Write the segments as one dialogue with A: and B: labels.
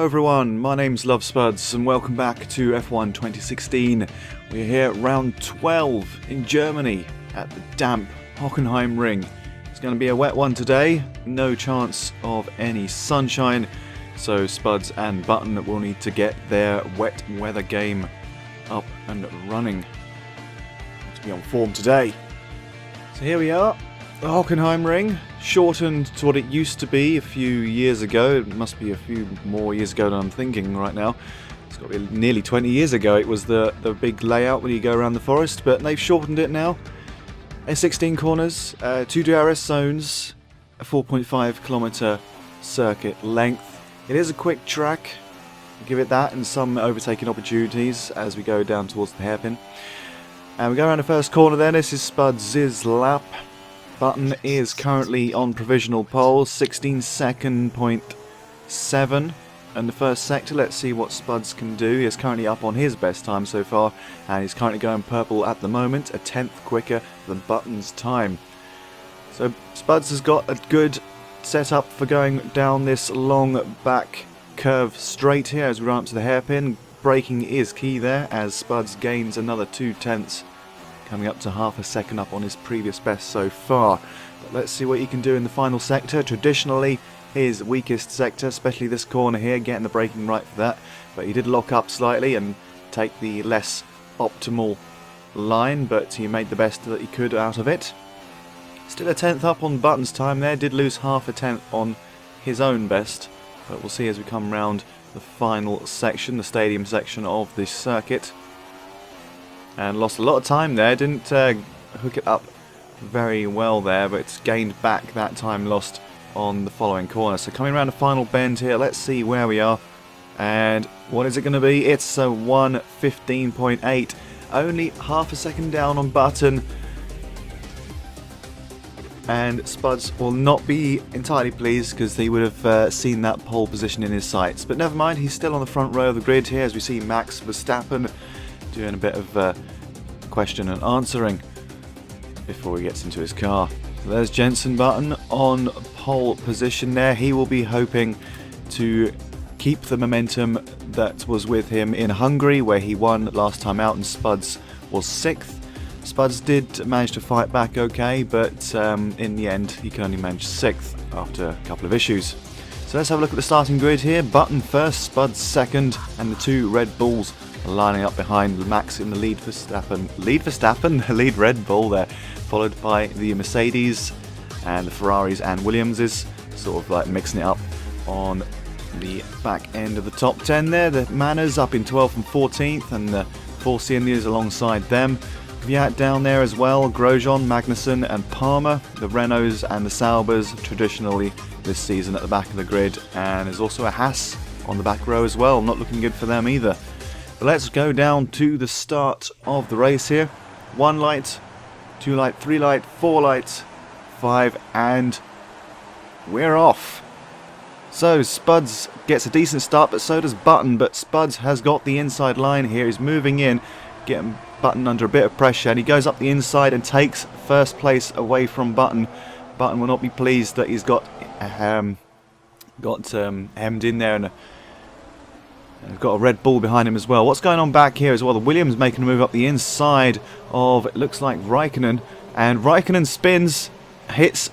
A: everyone, my name's Love Spuds and welcome back to F1 2016. We're here at round 12 in Germany at the damp Hockenheim ring. It's going to be a wet one today, no chance of any sunshine, so Spuds and Button will need to get their wet weather game up and running to be on form today. So here we are, the Hockenheim ring, shortened to what it used to be a few years ago. It must be a few more years ago than I'm thinking right now. It's got to be nearly 20 years ago it was the big layout when you go around the forest, but they've shortened it now. 16 corners, 2 DRS zones, a 4.5 kilometer circuit length. It is a quick track, give it that, and some overtaking opportunities as we go down towards the hairpin. And we go around the first corner then. This is Spuds' lap. Button is currently on provisional pole, 16.7 in the first sector. Let's see what Spuds can do. He is currently up on his best time so far, and he's currently going purple at the moment, a tenth quicker than Button's time. So Spuds has got a good setup for going down this long back curve straight here as we run up to the hairpin. Braking is key there as Spuds gains another 2/10, coming up to half a second up on his previous best so far. But let's see what he can do in the final sector. Traditionally his weakest sector, especially this corner here, getting the braking right for that. But he did lock up slightly and take the less optimal line, but he made the best that he could out of it. Still a tenth up on Button's time there, did lose half a tenth on his own best. But we'll see as we come round the final section, the stadium section of this circuit. And lost a lot of time there, didn't hook it up very well there, but gained back that time lost on the following corner. So coming around the final bend here, let's see where we are. And what is it going to be? It's a 1:15.8, only half a second down on Button. And Spuds will not be entirely pleased because he would have seen that pole position in his sights. But never mind, he's still on the front row of the grid here as we see Max Verstappen doing a bit of question and answering before he gets into his car. So there's Jensen Button on pole position there. He will be hoping to keep the momentum that was with him in Hungary, where he won last time out and Spuds was 6th. Spuds did manage to fight back okay, but in the end he can only manage 6th after a couple of issues. So let's have a look at the starting grid here. Button first, Spuds second, and the 2 Red Bulls lining up behind Max in the lead Verstappen, the lead Red Bull there, followed by the Mercedes and the Ferraris and Williamses, sort of like mixing it up on the back end of the top 10 there. The Manners up in 12th and 14th, and the Force Indians alongside them. Kvyat down there as well, Grosjean, Magnussen and Palmer, the Renaults and the Saubers traditionally this season at the back of the grid, and there's also a Haas on the back row as well, not looking good for them either. But let's go down to the start of the race here. 1 light, 2 light, 3 light, 4 light, 5, and we're off. So Spuds gets a decent start, but so does Button, but Spuds has got the inside line here. He's moving in, getting Button under a bit of pressure, and he goes up the inside and takes first place away from Button. Button will not be pleased that he's got hemmed in there, and we've got a Red Bull behind him as well. What's going on back here as well? The Williams making a move up the inside of, it looks like, Raikkonen, and Raikkonen spins, hits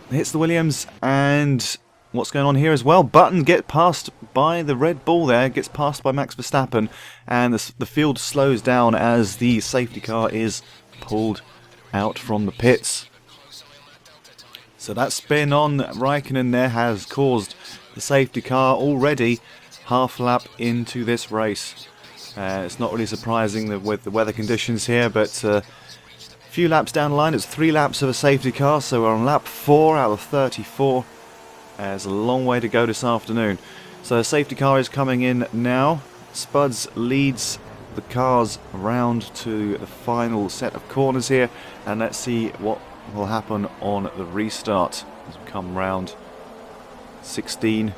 A: the Williams, and what's going on here as well? Button gets passed by the Red Bull there, gets passed by Max Verstappen, and the field slows down as the safety car is pulled out from the pits. So that spin on Raikkonen there has caused the safety car already half lap into this race. It's not really surprising with the weather conditions here, but a few laps down the line, it's 3 laps of a safety car, so we're on lap 4 out of 34. There's a long way to go this afternoon. So the safety car is coming in now. Spuds leads the cars around to the final set of corners here, and let's see what will happen on the restart as we come round 16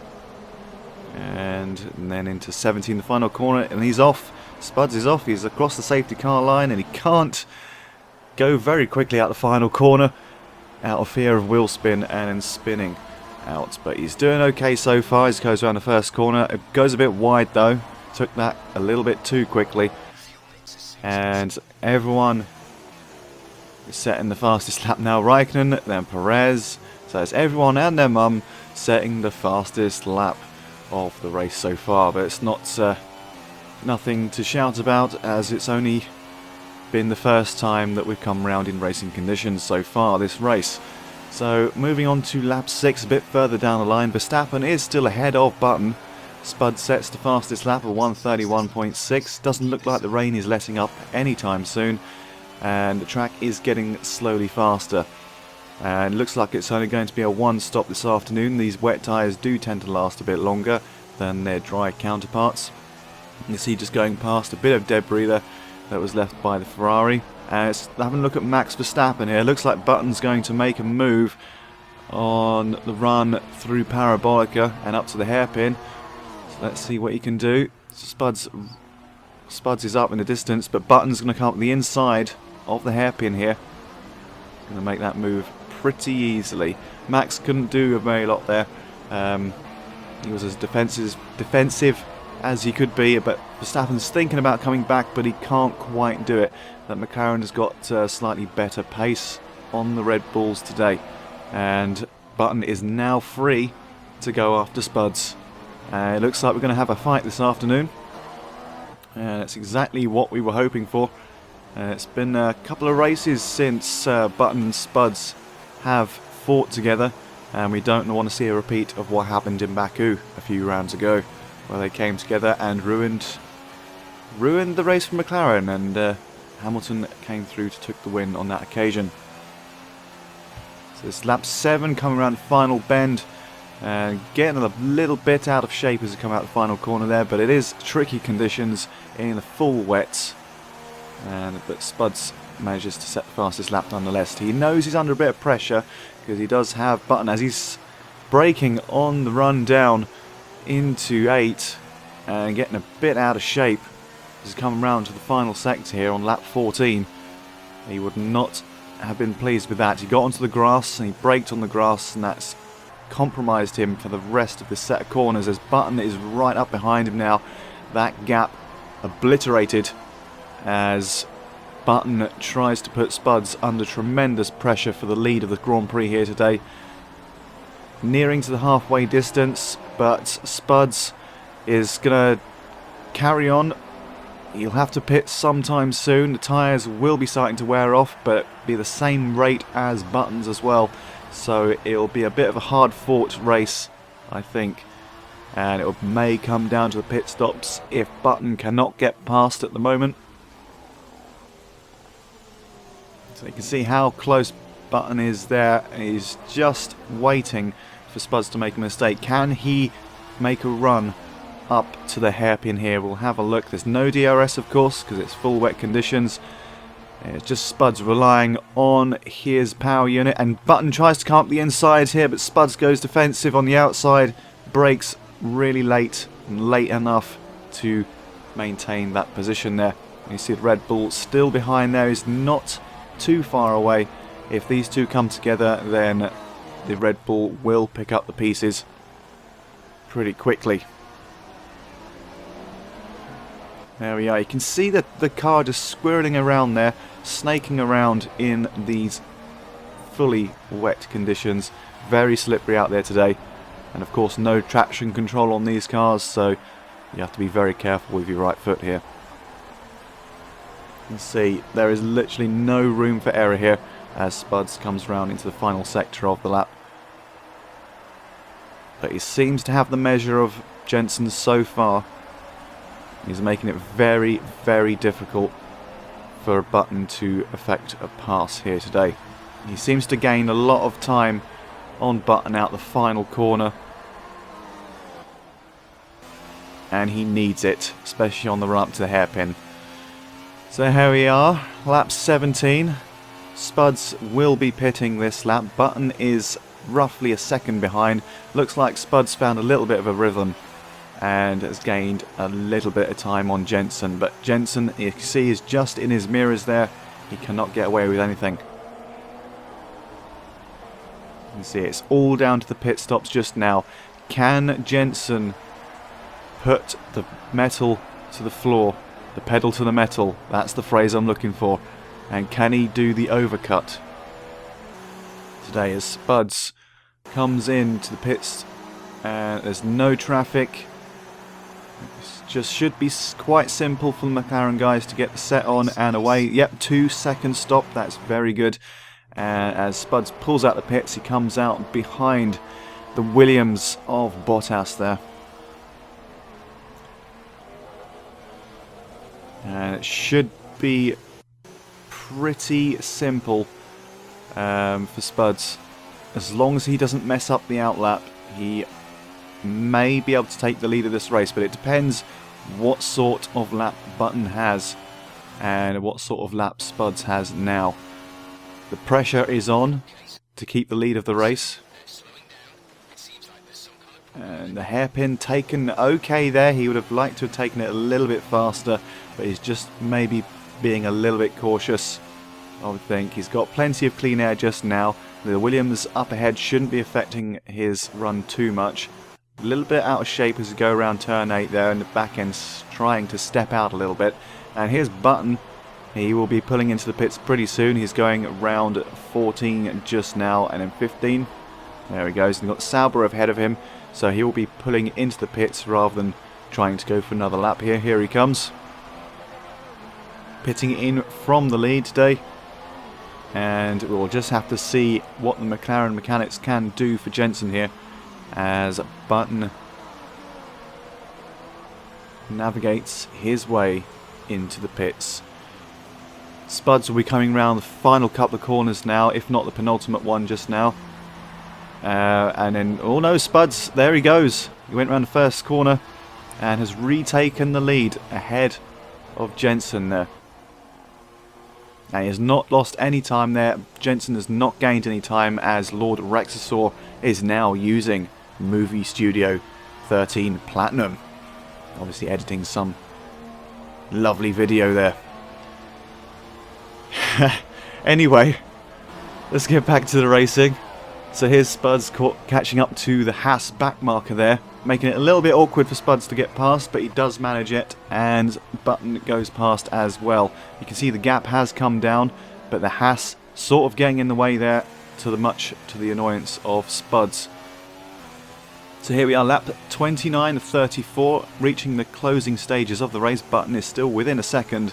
A: and then into 17, the final corner, and he's off. Spuds is off, he's across the safety car line, and he can't go very quickly out the final corner out of fear of wheel spin and spinning. out. But he's doing okay so far. He goes around the first corner. It goes a bit wide though. Took that a little bit too quickly. And everyone is setting the fastest lap now. Raikkonen, then Perez. So it's everyone and their mum setting the fastest lap of the race so far. But it's not nothing to shout about, as it's only been the first time that we've come round in racing conditions so far this race. So moving on to lap 6, a bit further down the line, Verstappen is still ahead of Button. Spud sets the fastest lap of 1:31.6. Doesn't look like the rain is letting up anytime soon, and the track is getting slowly faster. And it looks like it's only going to be a one stop this afternoon. These wet tyres do tend to last a bit longer than their dry counterparts. You can see just going past a bit of debris there that was left by the Ferrari. Let's have a look at Max Verstappen here. Looks like Button's going to make a move on the run through Parabolica and up to the hairpin. So let's see what he can do. Spuds is up in the distance, but Button's going to come up the inside of the hairpin here. Going to make that move pretty easily. Max couldn't do a very lot there. He was as defensive as he could be, but Verstappen's thinking about coming back, but he can't quite do it. That McLaren has got slightly better pace on the Red Bulls today, and Button is now free to go after Spuds. It looks like we're going to have a fight this afternoon, and that's exactly what we were hoping for. It's been a couple of races since Button and Spuds have fought together, and we don't want to see a repeat of what happened in Baku a few rounds ago, where they came together and ruined the race for McLaren, and Hamilton came through to take the win on that occasion. So it's lap 7 coming around the final bend, and getting a little bit out of shape as it come out the final corner there, but it is tricky conditions in the full wets. But Spuds manages to set the fastest lap nonetheless. He knows he's under a bit of pressure because he does have Button as he's braking on the run down into 8 and getting a bit out of shape. He's coming round to the final sector here on lap 14. He would not have been pleased with that. He got onto the grass and he braked on the grass, and that's compromised him for the rest of the set of corners as Button is right up behind him now. That gap obliterated as Button tries to put Spuds under tremendous pressure for the lead of the Grand Prix here today. Nearing to the halfway distance, but Spuds is going to carry on. He'll have to pit sometime soon. The tyres will be starting to wear off, but be the same rate as Button's as well. So it'll be a bit of a hard-fought race, I think. And it may come down to the pit stops if Button cannot get past at the moment. So you can see how close Button is there. He's just waiting for Spuds to make a mistake. Can he make a run up to the hairpin here? We'll have a look. There's no DRS, of course, because it's full wet conditions. It's just Spuds relying on his power unit, and Button tries to come up the inside here, but Spuds goes defensive on the outside, brakes really late and late enough to maintain that position there. And you see the Red Bull still behind there. He's not too far away. If these two come together, then the Red Bull will pick up the pieces pretty quickly. There we are. You can see that the car just squirreling around there, snaking around in these fully wet conditions. Very slippery out there today. And of course no traction control on these cars, so you have to be very careful with your right foot here. You can see there is literally no room for error here as Spuds comes round into the final sector of the lap. But he seems to have the measure of Jensen so far. He's making it very, very difficult for Button to effect a pass here today. He seems to gain a lot of time on Button out the final corner, and he needs it, especially on the run up to the hairpin. So here we are, lap 17. Spuds will be pitting this lap. Button is roughly a second behind. Looks like Spuds found a little bit of a rhythm and has gained a little bit of time on Jensen, but Jensen, you can see, is just in his mirrors there. He cannot get away with anything. You see it's all down to the pit stops just now. Can Jensen put the metal to the floor, the pedal to the metal? That's the phrase I'm looking for. And can he do the overcut today as Spuds comes into the pits and there's no traffic? It just should be quite simple for the McLaren guys to get the set on and away. Yep, 2-second stop, that's very good. And as Spuds pulls out the pits, he comes out behind the Williams of Bottas there. And it should be pretty simple for Spuds. As long as he doesn't mess up the outlap, he may be able to take the lead of this race, but it depends what sort of lap Button has and what sort of lap Spuds has now. The pressure is on to keep the lead of the race. And the hairpin taken okay there. He would have liked to have taken it a little bit faster, but he's just maybe being a little bit cautious, I would think. He's got plenty of clean air just now. The Williams up ahead shouldn't be affecting his run too much. A little bit out of shape as we go around turn 8 there, and the back end's trying to step out a little bit. And here's Button. He will be pulling into the pits pretty soon. He's going around 14 just now, and then 15. There he goes. And got Sauber ahead of him, so he will be pulling into the pits rather than trying to go for another lap here. Here he comes. Pitting in from the lead today. And we'll just have to see what the McLaren mechanics can do for Jensen here as Button navigates his way into the pits. Spuds will be coming round the final couple of corners now, if not the penultimate one just now. And then, oh no, Spuds, there he goes. He went round the first corner and has retaken the lead ahead of Jensen there. And he has not lost any time there. Jensen has not gained any time as Lord Rexasaur is now using Movie Studio 13 Platinum. Obviously editing some lovely video there. Anyway, let's get back to the racing. So here's Spuds catching up to the Haas back marker there, making it a little bit awkward for Spuds to get past, but he does manage it, and Button goes past as well. You can see the gap has come down, but the Haas sort of getting in the way there, much to the annoyance of Spuds. So here we are, lap 29 of 34, reaching the closing stages of the race. Button is still within a second,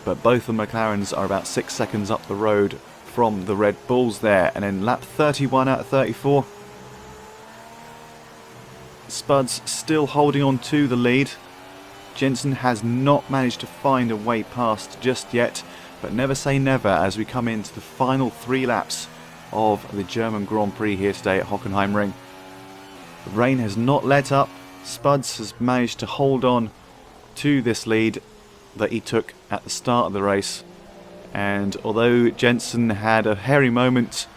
A: but both the McLarens are about 6 seconds up the road from the Red Bulls there. And then lap 31 out of 34. Spuds still holding on to the lead. Jensen has not managed to find a way past just yet, but never say never as we come into the final 3 laps of the German Grand Prix here today at Hockenheim Ring. The rain has not let up. Spuds has managed to hold on to this lead that he took at the start of the race, and although Jensen had a hairy moment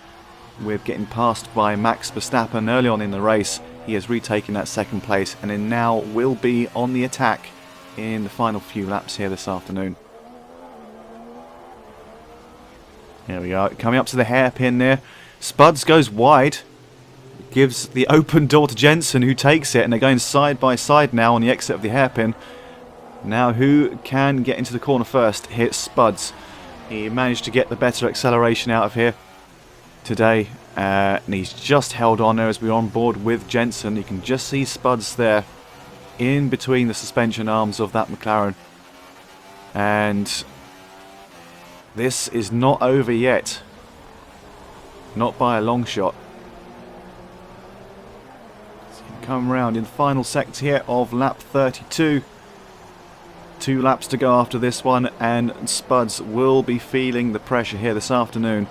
A: with getting passed by Max Verstappen early on in the race, he has retaken that second place and then now will be on the attack in the final few laps here this afternoon. Here we are, coming up to the hairpin there. Spuds goes wide, gives the open door to Jensen, who takes it, and they're going side by side now on the exit of the hairpin. Now who can get into the corner first? Here's Spuds. He managed to get the better acceleration out of here today, and he's just held on there as we're on board with Jensen. You can just see Spuds there in between the suspension arms of that McLaren, and this is not over yet, not by a long shot. So you come round in the final sector here of lap 32. 2 laps to go after this one, and Spuds will be feeling the pressure here this afternoon.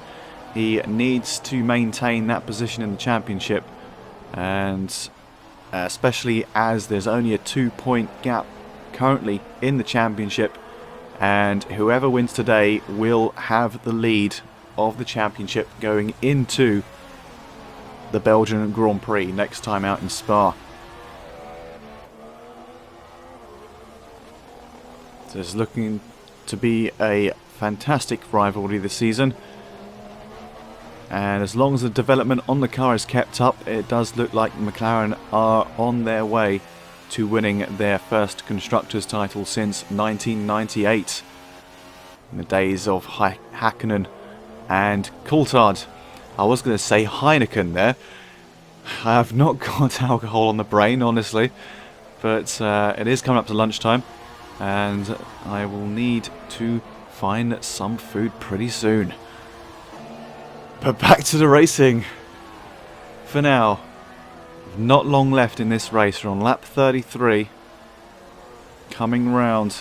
A: He needs to maintain that position in the championship, and especially as there's only a 2-point gap currently in the championship, and whoever wins today will have the lead of the championship going into the Belgian Grand Prix next time out in Spa. So it's looking to be a fantastic rivalry this season. And as long as the development on the car is kept up, it does look like McLaren are on their way to winning their first Constructors' title since 1998. In the days of Hakkinen and Coulthard. I was going to say Heineken there. I have not got alcohol on the brain, honestly. But it is coming up to lunchtime. And I will need to find some food pretty soon. But back to the racing. For now, not long left in this race. We're on lap 33. Coming round.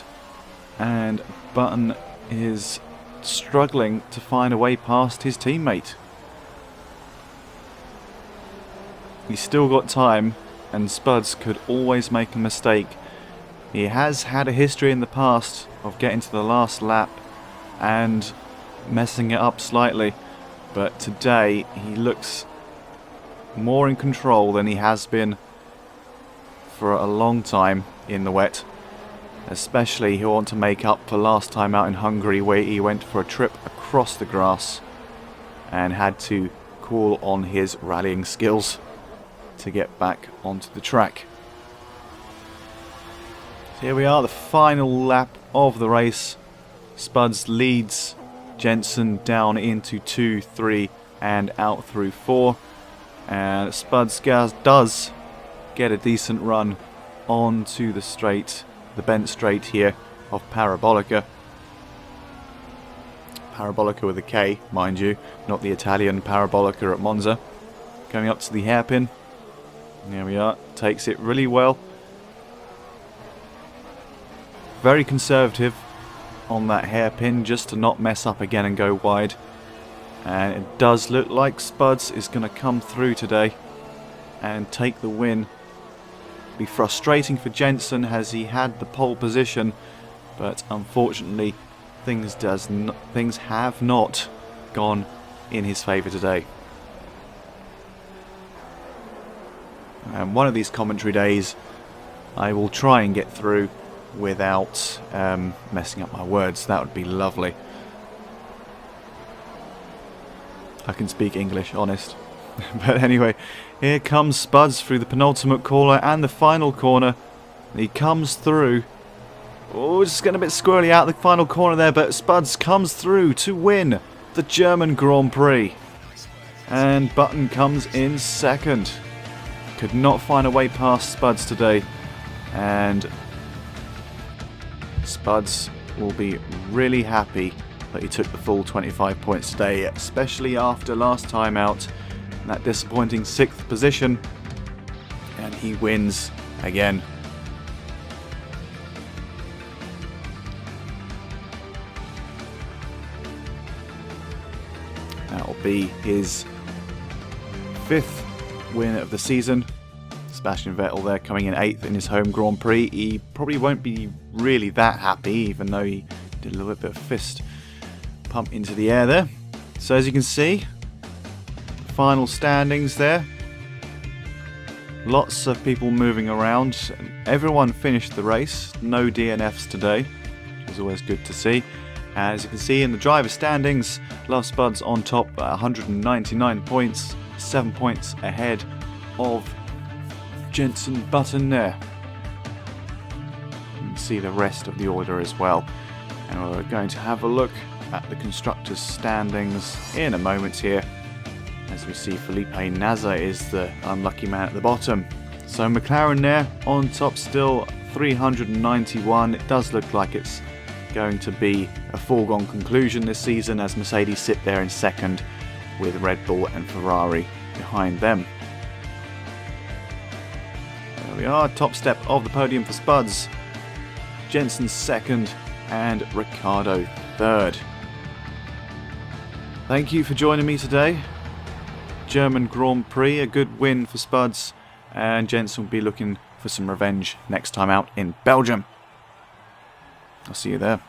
A: And Button is struggling to find a way past his teammate. He's still got time, and Spuds could always make a mistake. He has had a history in the past of getting to the last lap and messing it up slightly. But today he looks more in control than he has been for a long time in the wet. Especially he'll want to make up for last time out in Hungary, where he went for a trip across the grass and had to call on his rallying skills to get back onto the track. So here we are, the final lap of the race. Spuds leads Jensen down into 2, 3 and out through 4. And Spuds does get a decent run onto the straight, the bent straight here of Parabolica. Parabolica with a K, mind you, not the Italian Parabolica at Monza. Going up to the hairpin. There we are, takes it really well. Very conservative on that hairpin just to not mess up again and go wide. And it does look like Spuds is going to come through today and take the win. Be frustrating for Jensen as he had the pole position, but unfortunately things have not gone in his favour today. And one of these commentary days I will try and get through without messing up my words. That would be lovely. I can speak English, honest. But anyway, here comes Spuds through the penultimate corner and the final corner. He comes through. Oh, just getting a bit squirrely out the final corner there, but Spuds comes through to win the German Grand Prix. And Button comes in second. Could not find a way past Spuds today. And Spuds will be really happy that he took the full 25 points today, especially after last time out, that disappointing 6th position, and he wins again. That will be his 5th win of the season. Sebastian Vettel there coming in 8th in his home Grand Prix. He probably won't be really that happy, even though he did a little bit of fist pump into the air there. So as you can see, final standings there. Lots of people moving around. Everyone finished the race. No DNFs today, which is always good to see. As you can see in the driver standings, Love Spuds on top at 199 points, 7 points ahead of Jensen Button there. You can see the rest of the order as well. And we're going to have a look at the constructors' standings in a moment here. As we see, Felipe Nasr is the unlucky man at the bottom. So McLaren there on top still, 391. It does look like it's going to be a foregone conclusion this season, as Mercedes sit there in second with Red Bull and Ferrari behind them. There we are, top step of the podium for Spuds. Jensen second and Ricciardo third. Thank you for joining me today. German Grand Prix, a good win for Spuds, and Jensen will be looking for some revenge next time out in Belgium. I'll see you there.